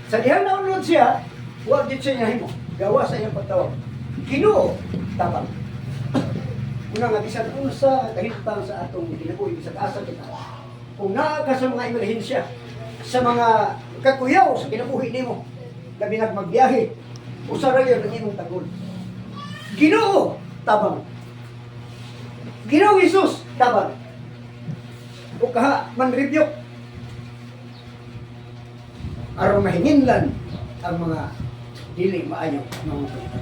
Sa dihang naunod siya, huwag din siya niya himo. Gawa sa iyang pagtawag. Ginoo, tabang. Una nga, bisan unsa kahintang sa atong kinabuhi, sa kaasa kita. Kung naa ka sa mga emerhensya, sa mga kakuyaw sa kinabuhi nimo, labi magbiyahe, usara yun ang imong tagol. Ginoo, tabang. Ginoo Jesus, tabang. O kaha, man-rebuke. Aron mahinginlan ang mga dili maayo mga balita.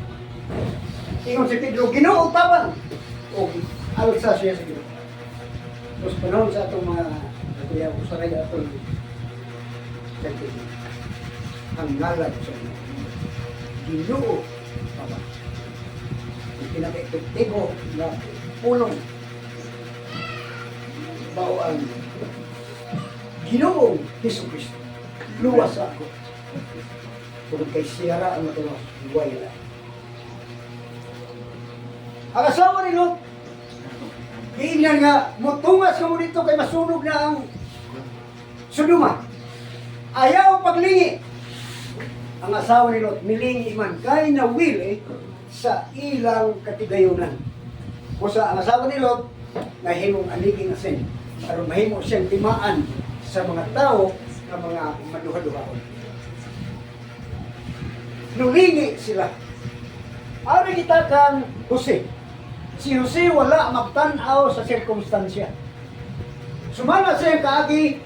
Ingon si Pedro, Ginoo tabang. O alsa siya sa Ginoo. Tapos panahon sa atong mga kuya usaray atong ang ngalan sa Ginoo tabang. Ang pinaka-epektibo na pulong bao ang Ginoong Jesucristo. Luwas ako. Kung kay siyara ang matuwas, buhay na. Ang asawa ni Lot, diingan nga, mutungas ka mo dito kay masunog na ang Sodoma. Ayaw paglingi. Ang asawa ni Lot, milingi man, kay na will sa ilang katigayunan. O sa ang asawa ni Lot, nahimong aliging asin. Pero mahimo siyang timaan sa mga tao na mga maduha-duhaon. Nulingi sila. Ari kita kang Jose. Si Jose wala magtanaw sa sirkumstansya. Sumala siya kaagi,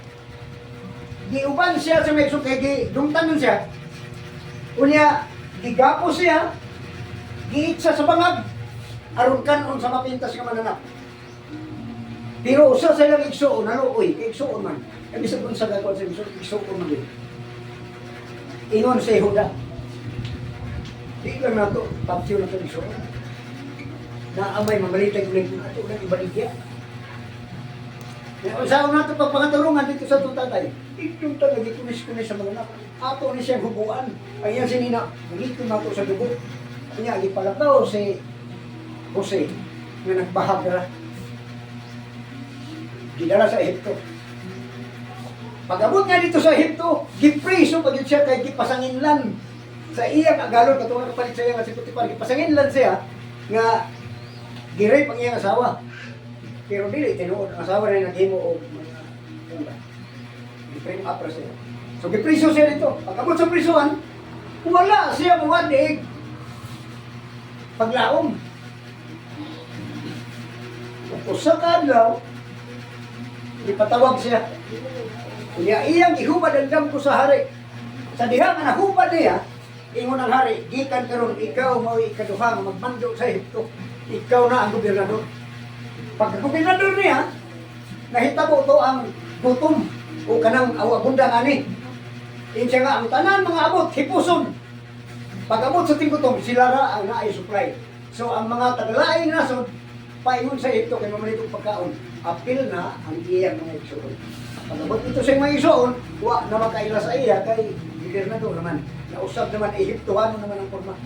giuban siya sa Mexico, kaya dumtanon siya. Unya, gigapo siya, giitsa sa bangag, aron kanon sa mapintas nga mananap. Pero usa sa ilang igsuon, naluoy, kay igsuon man. Kaya bisag kung sa gagawin sa igsuon man din. Ingon si Huda. Di lang na ito, pansyo na ito igsuon. Na amay mamalitay ulit na ito, ulit ibaligya. Usaon na ito pagpangatulungan dito sa itong tatay. Itong tatay, gitunis-kunis sa mga anak. Ato ni siyang hubuan. Ang yan sinina, nagito na ito sa dugo. Kanya, ipalataw si Jose na nagbahagra. Gidala sa Ehipto. Pag-abot nga dito sa Ehipto, gipreso pag siya kay gipasanginlan sa iyang agalon katulad ng palit sa iyang si Potiphar, gipasanginlan siya nga giray pang iyang asawa. Pero dili tinuod ang asawa na naghimo og mga ula. Giprem apra siya. So gipreso siya dito. Pag-abot sa prisuhan, wala siya muwadig paglaom. Usa ka adlaw, ipatawag siya. Kaya iyang ihubad ang damgo sa hari. Sa diha nga nahubad niya, ingon ang hari, gikan karon ikaw mao ikaduha nga magmando sa Ehipto. Ikaw na ang gobernador. Pagka-gobernador niya, nahitabo to ang gutom o kanang awabunda ani. Insya nga ang tanan mga abot hipuson. Pag-abot sa tinggutom, sila ra ang naay supply. So ang mga tagalaing nasod paingon sa Ehipto kay mamalitong pagkaon. Apil na ang iyang mga igsoon. Pag-abot ito sa mga igsoon, wa na makaila sa iya kay gobernador naman. Nausap naman Ehiptoano naman ang forma.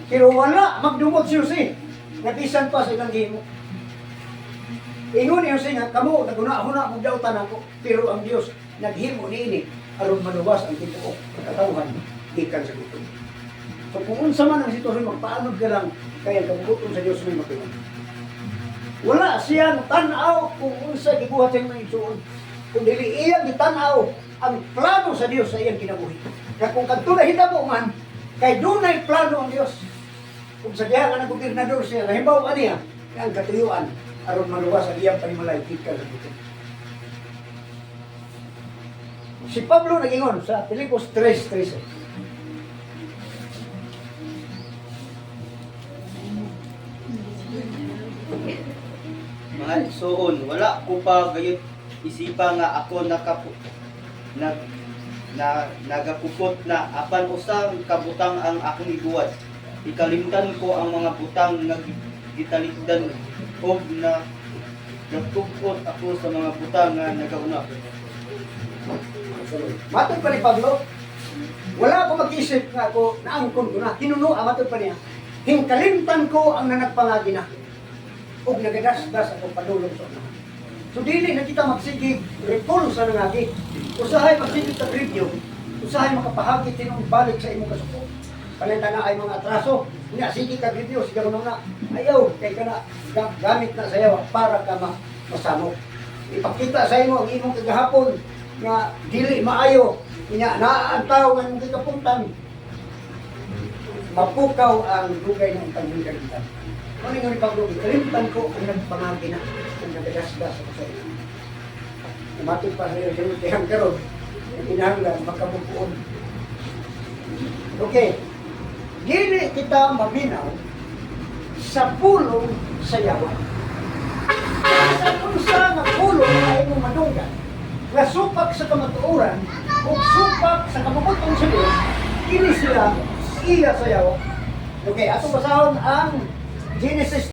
Pero wala magdumot si Jose. Nabisan pa sa ilang himo. Ingon ni Jose nga, kamo naguna-huna mo daw tanan ko. Pero ang Dios naghimo niini aron maluwas ang tibuok katawhan gikan sa gutom. So kung unsa man ang sitwasyon, magpaanod ka lang kaya kabubuton sa Dios may matuon. Wala siyang tanaw kung unsa gibuhat sa mga igsoon. Kung dili iyang gitanaw ang plano sa Dios sa iyang kinabuhi. Kaya kung kadto na hitabo man, kay dunay plano ang Dios. Kung sa diha nga gobernador siya, nahibaw ka niya, ang katuyuan aron maluwas ang iyang panimalay gikan sa gutom. Si Pablo nagingon sa Filipos 3:13. Mga igsoon, wala ko pa gayud isipa nga ako nagakupot na apan usang kabutang ang akong iguwad. Ikalimtan ko ang mga butang nga gitalikdan o na nagkupot ako sa mga butang nga nagauna. Matod pa ni Pablo, wala ako mag-isip nga ako, naangkon ko na, hinuno, matod pa niya. Hingkalimtan ko ang nanagpangagi na. O nagadas-das ako padulong sa unahan. So dili na kita magsigig, repulsa na ngagi. Usahay magsigit sa review, usahay makapahagit tinong balik sa imong kasuko. Panenda na ay mga atraso, nga sige ka review, sige na, ayaw, kay ka na, gamit na sayaw para ka masamok. Ipakita sa imo ang imong kagahapon, nga dili maayo, nga naaantaw nga imong kikapuntan. Mapukaw ang dugay ng pagmingkalitan. Ano nga ni Pablo, kalimtan ko ang nagpangagi na, ang nagagasgas ako sa iyo. Umatid pa sa iyo, sinutihan karon, pinahanglan, makabukuon. Okay. Dili kita maminaw sa pulong sayawan. Sa unsa nga pulong na imong madunggan, nga supak sa kamatuoran o supak sa kabubutong sa Dios, kini sila iya sayaw. Okay, ato basahon ang Genesis